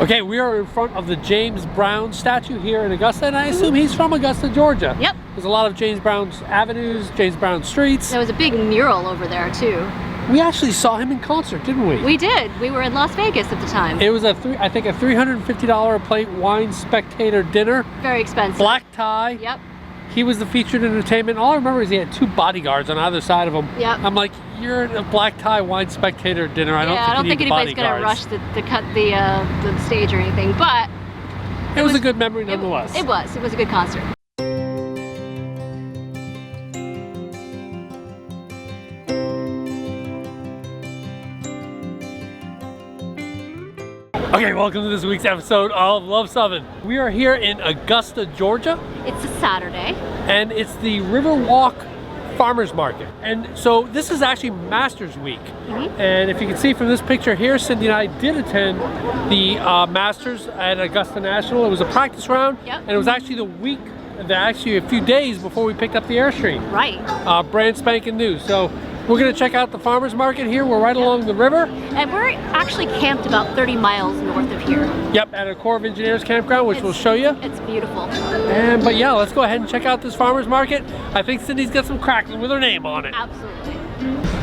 Okay, we are in front of the James Brown statue here in Augusta, and I assume he's from Augusta, Georgia. Yep. There's a lot of James Brown's avenues, James Brown streets. There was a big mural over there too. We actually saw him in concert, didn't we? We did. We were in Las Vegas at the time. It was I think a $350 a plate wine spectator dinner. Very expensive. Black tie. Yep. He was the featured entertainment. All I remember is he had 2 bodyguards on either side of him. Yep. I'm like, you're at a black tie wine spectator dinner. I don't think anybody's going to rush to cut the stage or anything, but it was a good memory nonetheless. It was a good concert. Okay, welcome to this week's episode of Luv Subbin. We are here in Augusta, Georgia. It's a Saturday. And it's the Riverwalk Farmers Market. And so this is actually Masters Week. And if you can see from this picture here, Cindy and I did attend the Masters at Augusta National. It was a practice round. Yep. And it was actually actually a few days before we picked up the Airstream. Right. Brand spanking new. So we're going to check out the farmers market here. We're right along the river. And we're actually camped about 30 miles north of here. Yep, at a Corps of Engineers Campground, which we'll show you. It's beautiful. But yeah, let's go ahead and check out this farmers market. I think Cindy's got some crackling with her name on it. Absolutely.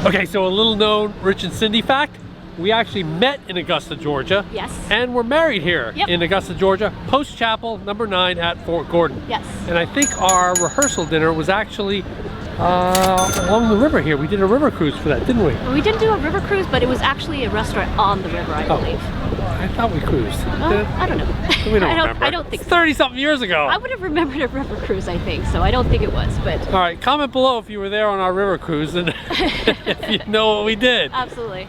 Okay, so a little known Rich and Cindy fact. We actually met in Augusta, Georgia. Yes. And we're married here in Augusta, Georgia. Post Chapel, number 9 at Fort Gordon. Yes. And I think our rehearsal dinner was actually along the river here. We did a river cruise for that, didn't we? We didn't do a river cruise, but it was actually a restaurant on the river, I believe. I thought we cruised. I don't know. We don't remember. I don't think so. 30-something years ago. I would have remembered a river cruise, I think, so I don't think it was, but... All right, comment below if you were there on our river cruise and if you know what we did. Absolutely.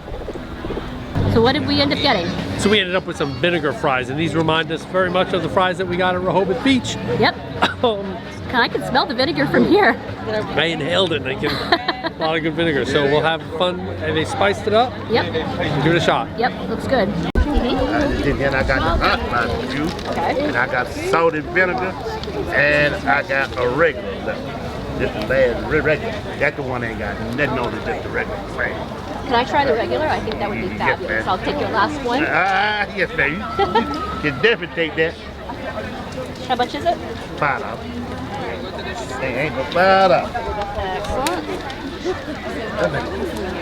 So what did we end up getting? So we ended up with some vinegar fries, and these remind us very much of the fries that we got at Rehoboth Beach. Yep. I can smell the vinegar from here. I inhaled it, and I get a lot of good vinegar. So we'll have fun. And they spiced it up. Yep. Give it a shot. Yep, looks good. Then I got the hot barbecue, and I got salted vinegar, and I got a regular left. Just the last regular. That's the one I ain't got nothing on it, just the regular thing. Can I try the regular? I think that would be fabulous. Yes, I'll take your last one. Yes, baby. You can definitely take that. How much is it? $5. Ain't no $5.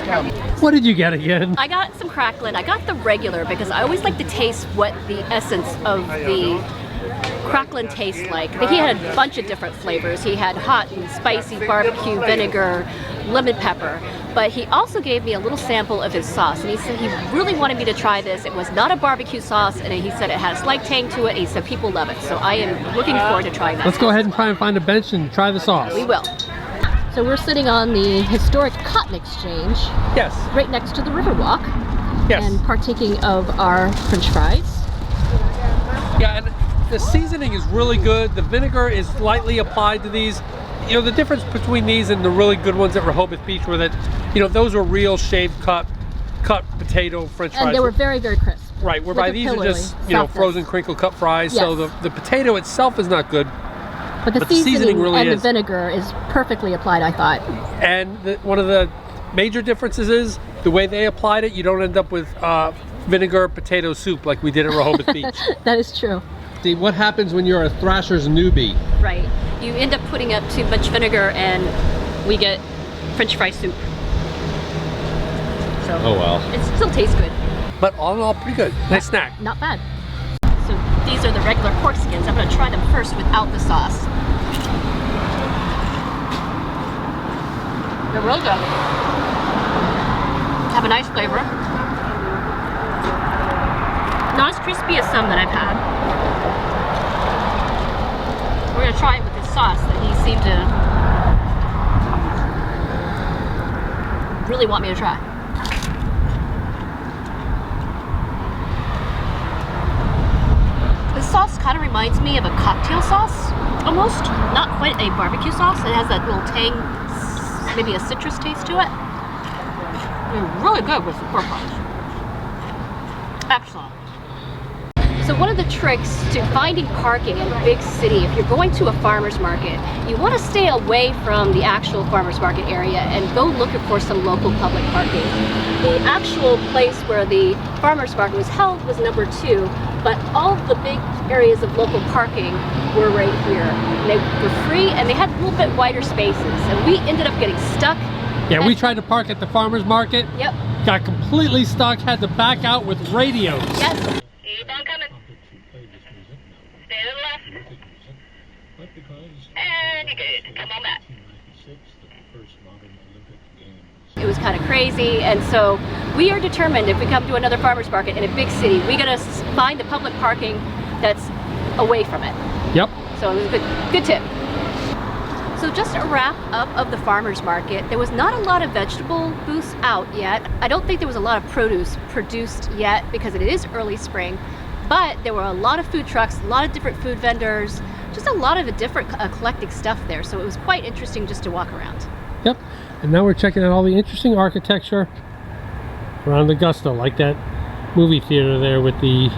Excellent. What did you get again? I got some crackling. I got the regular because I always like to taste what the essence of the crackling tastes like. He had a bunch of different flavors. He had hot and spicy barbecue, vinegar, lemon pepper. But he also gave me a little sample of his sauce, and he said he really wanted me to try this. It was not a barbecue sauce, and he said it had a slight tang to it, and he said people love it. So I am looking forward to trying that. Let's go ahead and try and find a bench and try the sauce. We will. So we're sitting on the historic cotton exchange. Yes. Right next to the Riverwalk. Yes. And partaking of our French fries. Yeah, and the seasoning is really good. The vinegar is lightly applied to these. You know, the difference between these and the really good ones at Rehoboth Beach were that, you know, those were real shaved cut potato French fries. And they were very, very crisp. Right, whereby these are just, you know, frozen crinkle cut fries. Yes. So the potato itself is not good. But the seasoning seasoning really and is. the vinegar is perfectly applied, I thought. And one of the major differences is the way they applied it, you don't end up with vinegar potato soup like we did at Rehoboth Beach. That is true. See, what happens when you're a Thrasher's newbie? Right. You end up putting up too much vinegar and we get French fry soup. So Oh well. it still tastes good. But all in all, pretty good. Nice snack. Not bad. So these are the regular pork skins. I'm going to try them first without the sauce. They're real good. Have a nice flavor. Not as crispy as some that I've had. We're going to try it with this sauce that he seemed to really want me to try. This sauce kind of reminds me of a cocktail sauce, almost. Not quite a barbecue sauce. It has that little tang, maybe a citrus taste to it. They're really good with the pork rinds. Excellent. So So one of the tricks to finding parking in a big city, if you're going to a farmer's market, you want to stay away from the actual farmer's market area and go looking for some local public parking. The actual place where the farmer's market was held was number 2, but all of the big areas of local parking were right here. They were free and they had a little bit wider spaces, and we ended up getting stuck. Yeah, we tried to park at the farmer's market. Yep. Got completely stuck, had to back out with radios. Yes. Keep on coming. Stay to the left. And you're good. Come on back. It was kind of crazy, and so we are determined if we come to another farmer's market in a big city, we gotta find the public parking that's away from it. Yep. So it was a good tip. So just a wrap up of the farmer's market. There was not a lot of vegetable booths out yet. I don't think there was a lot of produce produced yet because it is early spring, but there were a lot of food trucks, a lot of different food vendors, just a lot of different eclectic stuff there. So it was quite interesting just to walk around. Yep. And now we're checking out all the interesting architecture around Augusta, like that movie theater there with the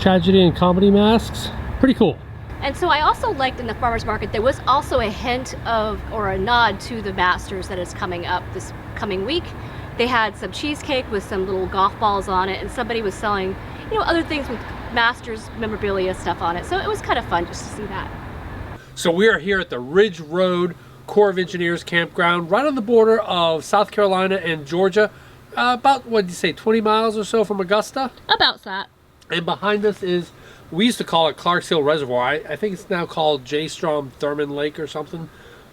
tragedy and comedy masks. Pretty cool. And so I also liked in the farmer's market, there was also a hint of, or a nod to the Masters that is coming up this coming week. They had some cheesecake with some little golf balls on it, and somebody was selling, you know, other things with Masters memorabilia stuff on it. So it was kind of fun just to see that. So we are here at the Ridge Road Corps of Engineers Campground, right on the border of South Carolina and Georgia. About, what did you say, 20 miles or so from Augusta? About that. And behind us is, we used to call it Clarks Hill Reservoir. I think it's now called J. Strom Thurman Lake or something.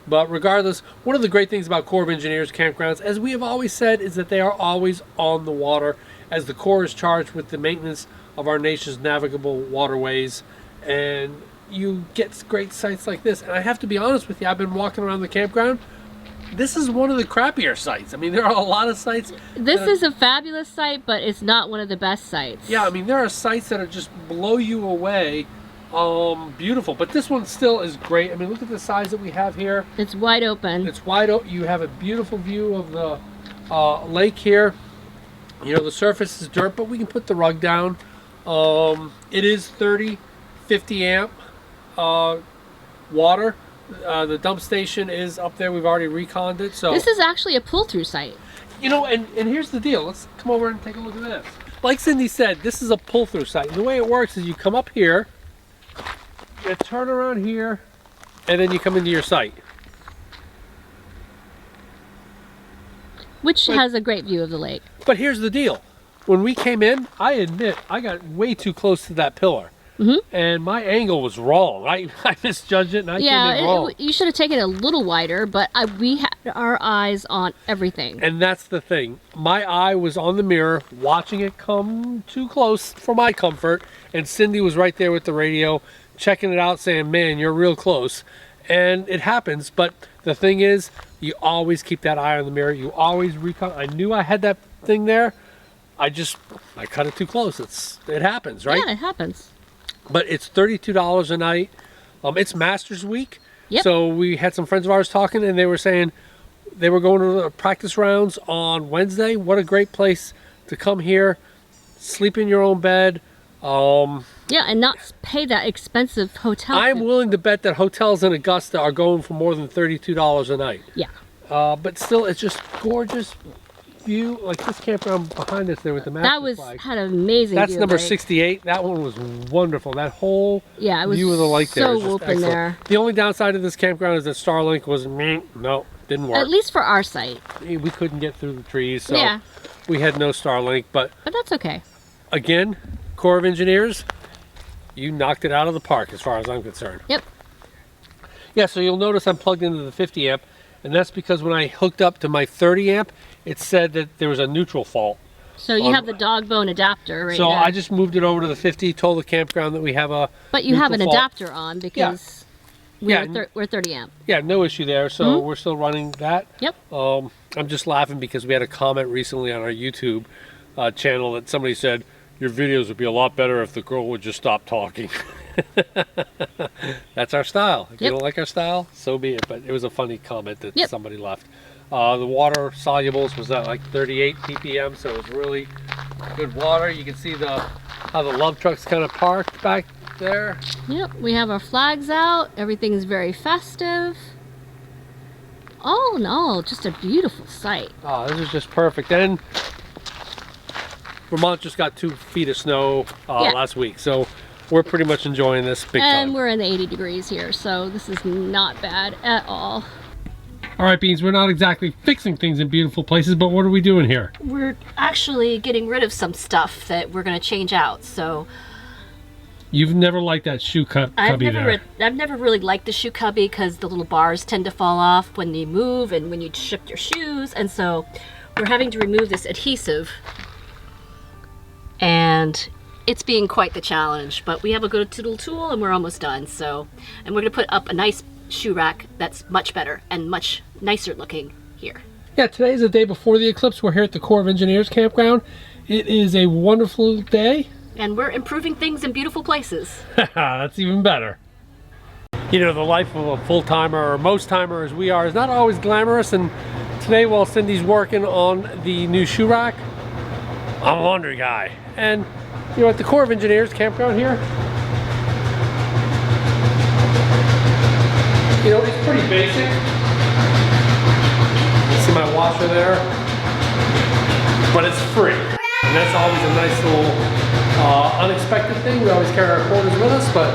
But regardless, one of the great things about Corps of Engineers campgrounds, as we have always said, is that they are always on the water, as the Corps is charged with the maintenance of our nation's navigable waterways. And you get great sites like this. And I have to be honest with you, I've been walking around the campground. This is one of the crappier sites. I mean, there are a lot of sites. This is a fabulous site, but it's not one of the best sites. Yeah, I mean, there are sites that are just blow you away. Beautiful, but this one still is great. I mean, look at the size that we have here. It's wide open. It's wide open. You have a beautiful view of the lake here. You know, the surface is dirt, but we can put the rug down. It is 30, 50 amp water. The dump station is up there. We've already reconned it. So this is actually a pull-through site. You know, and here's the deal. Let's come over and take a look at this. Like Cindy said, this is a pull-through site. And the way it works is you come up here, you turn around here, and then you come into your site. Which has a great view of the lake. But here's the deal. When we came in, I admit, I got way too close to that pillar. And my angle was wrong. I misjudged it, and I came in wrong. You should have taken it a little wider, but we had our eyes on everything. And that's the thing. My eye was on the mirror, watching it come too close for my comfort, and Cindy was right there with the radio, checking it out, saying, man, you're real close. And it happens, but the thing is, you always keep that eye on the mirror. You always recon. I knew I had that thing there. I cut it too close. It happens, right? Yeah, it happens. But it's $32 a night. It's Masters Week. Yep. So we had some friends of ours talking, and they were saying they were going to the practice rounds on Wednesday. What a great place to come here, sleep in your own bed. Yeah, and not pay that expensive hotel. I'm willing to bet that hotels in Augusta are going for more than $32 a night. Yeah. But still, it's just gorgeous view. Like this campground behind us there with the Masters flag. Had an amazing That's view. number of lake. 68. That one was wonderful. That whole it was view of the lake there so was just open excellent. there. The only downside of this campground is that Starlink was no, didn't work. At least for our site. We couldn't get through the trees, so we had no Starlink. But that's okay. Again, Corps of Engineers, you knocked it out of the park as far as I'm concerned. Yep. Yeah, so you'll notice I'm plugged into the 50 amp, and that's because when I hooked up to my 30 amp, it said that there was a neutral fault. So you have the dog bone adapter right So there. I just moved it over to the 50, told the campground that we have a But you have an fault. adapter on because we're 30 amp. Yeah, no issue there. So we're still running that. Yep. I'm just laughing because we had a comment recently on our YouTube channel that somebody said, your videos would be a lot better if the girl would just stop talking. That's our style. If you don't like our style, so be it. But it was a funny comment that somebody left. The water solubles was at like 38 ppm, so it was really good water. You can see how the Luv truck's kind of parked back there. Yep, we have our flags out. Everything is very festive. All in all, just a beautiful sight. Oh, this is just perfect. And Vermont just got 2 feet of snow last week, so we're pretty much enjoying this big time. And we're in the 80 degrees here, so this is not bad at all. All right, Beans, we're not exactly fixing things in beautiful places, but what are we doing here? We're actually getting rid of some stuff that we're going to change out, so... You've never liked that shoe cubby there. I've never really liked the shoe cubby because the little bars tend to fall off when you move and when you shift your shoes, and so we're having to remove this adhesive, and it's being quite the challenge, but we have a good little tool and we're almost done. So, and we're going to put up a nice shoe rack that's much better and much nicer looking here. Yeah, today's the day before the eclipse. We're here at the Corps of Engineers Campground. It is a wonderful day. And we're improving things in beautiful places. That's even better. You know, the life of a full-timer or most-timer as we are is not always glamorous, and today while Cindy's working on the new shoe rack, I'm a laundry guy. And you know, at the Corps of Engineers Campground here, you know, it's pretty basic. You see my washer there? But it's free. And that's always a nice little unexpected thing. We always carry our quarters with us, but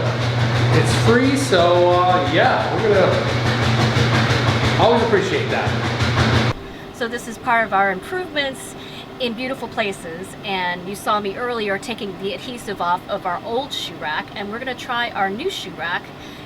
it's free, so yeah, we're gonna always appreciate that. So this is part of our improvements in beautiful places, and you saw me earlier taking the adhesive off of our old shoe rack, and we're going to try our new shoe rack.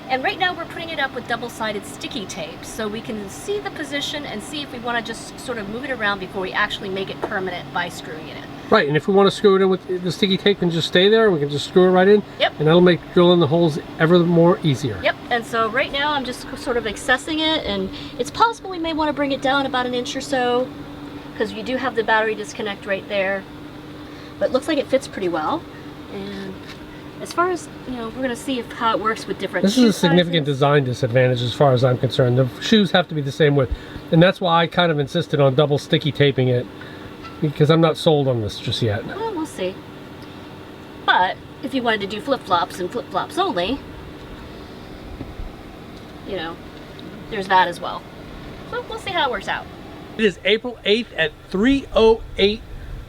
And right now we're putting it up with double-sided sticky tape so we can see the position and see if we want to just sort of move it around before we actually make it permanent by screwing it in. Right, and if we want to screw it in with the sticky tape, can just stay there. We can just screw it right in. Yep. And that'll make drilling the holes ever more easier. Yep, and so right now I'm just sort of accessing it, and it's possible we may want to bring it down about an inch or so, because you do have the battery disconnect right there. But it looks like it fits pretty well. And as far as, you know, we're going to see how it works with different shoe This is a significant sizes. design disadvantage as far as I'm concerned. The shoes have to be the same width. And that's why I kind of insisted on double sticky taping it, because I'm not sold on this just yet. Well, we'll see. But if you wanted to do flip-flops and flip-flops only, you know, there's that as well. So we'll see how it works out. It is April 8th at 3:08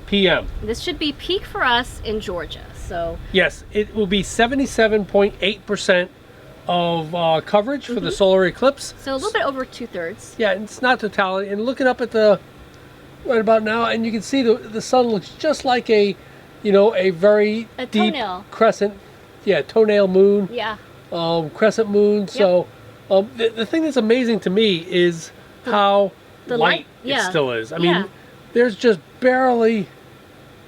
p.m. This should be peak for us in Georgia. So yes, it will be 77.8% of coverage for the solar eclipse. So a little bit over 2/3. Yeah, it's not totality. And looking up at the right about now, and you can see the sun looks just like a, you know, a very deep toenail. crescent. Yeah, toenail moon. Yeah. Crescent moon. So the thing that's amazing to me is how the light light, it still is. I mean, there's just barely.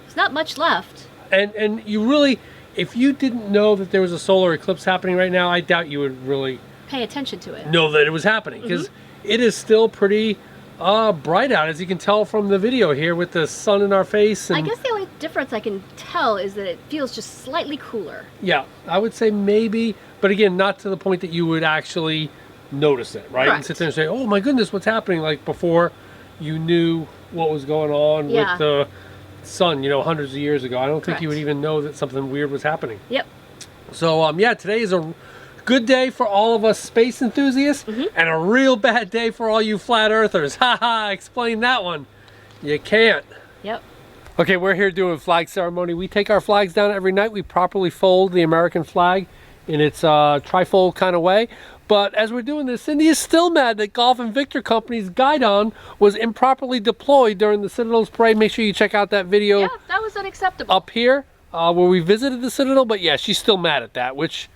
There's not much left. And you really, if you didn't know that there was a solar eclipse happening right now, I doubt you would really pay attention to it. Know that it was happening, because it is still pretty bright out, as you can tell from the video here with the sun in our face. And I guess the only difference I can tell is that it feels just slightly cooler. Yeah, I would say maybe, but again, not to the point that you would actually notice it, right? Correct. And sit there and say, oh my goodness, what's happening? Like before you knew what was going on with the sun, you know, hundreds of years ago. I don't think you would even know that something weird was happening. Yep. So, yeah, today is a good day for all of us space enthusiasts, and a real bad day for all you flat earthers. Ha, explain that one. You can't. Yep. Okay, we're here doing flag ceremony. We take our flags down every night. We properly fold the American flag in its trifold kind of way. But as we're doing this, Cindy is still mad that Golf and Victor Company's guidon was improperly deployed during the Citadel's parade. Make sure you check out that video. Yeah, that was unacceptable. Up here, where we visited the Citadel. But yeah, she's still mad at that, which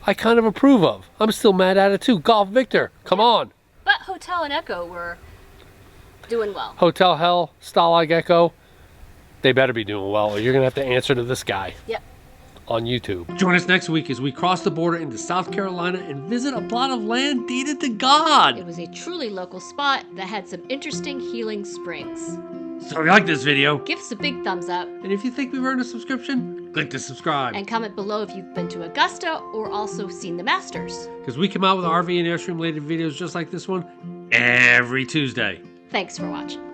I kind of approve of. I'm still mad at it too. Golf Victor, come on. But Hotel and Echo were doing well. Hotel Hell, Stalag Echo, they better be doing well, or you're gonna have to answer to this guy. Yep. On YouTube. Join us next week as we cross the border into South Carolina and visit a plot of land deeded to God. It was a truly local spot that had some interesting healing springs. So if you like this video, give us a big thumbs up. And if you think we've earned a subscription, click to subscribe. And comment below if you've been to Augusta or also seen the Masters. Because we come out with RV and Airstream related videos just like this one every Tuesday. Thanks for watching.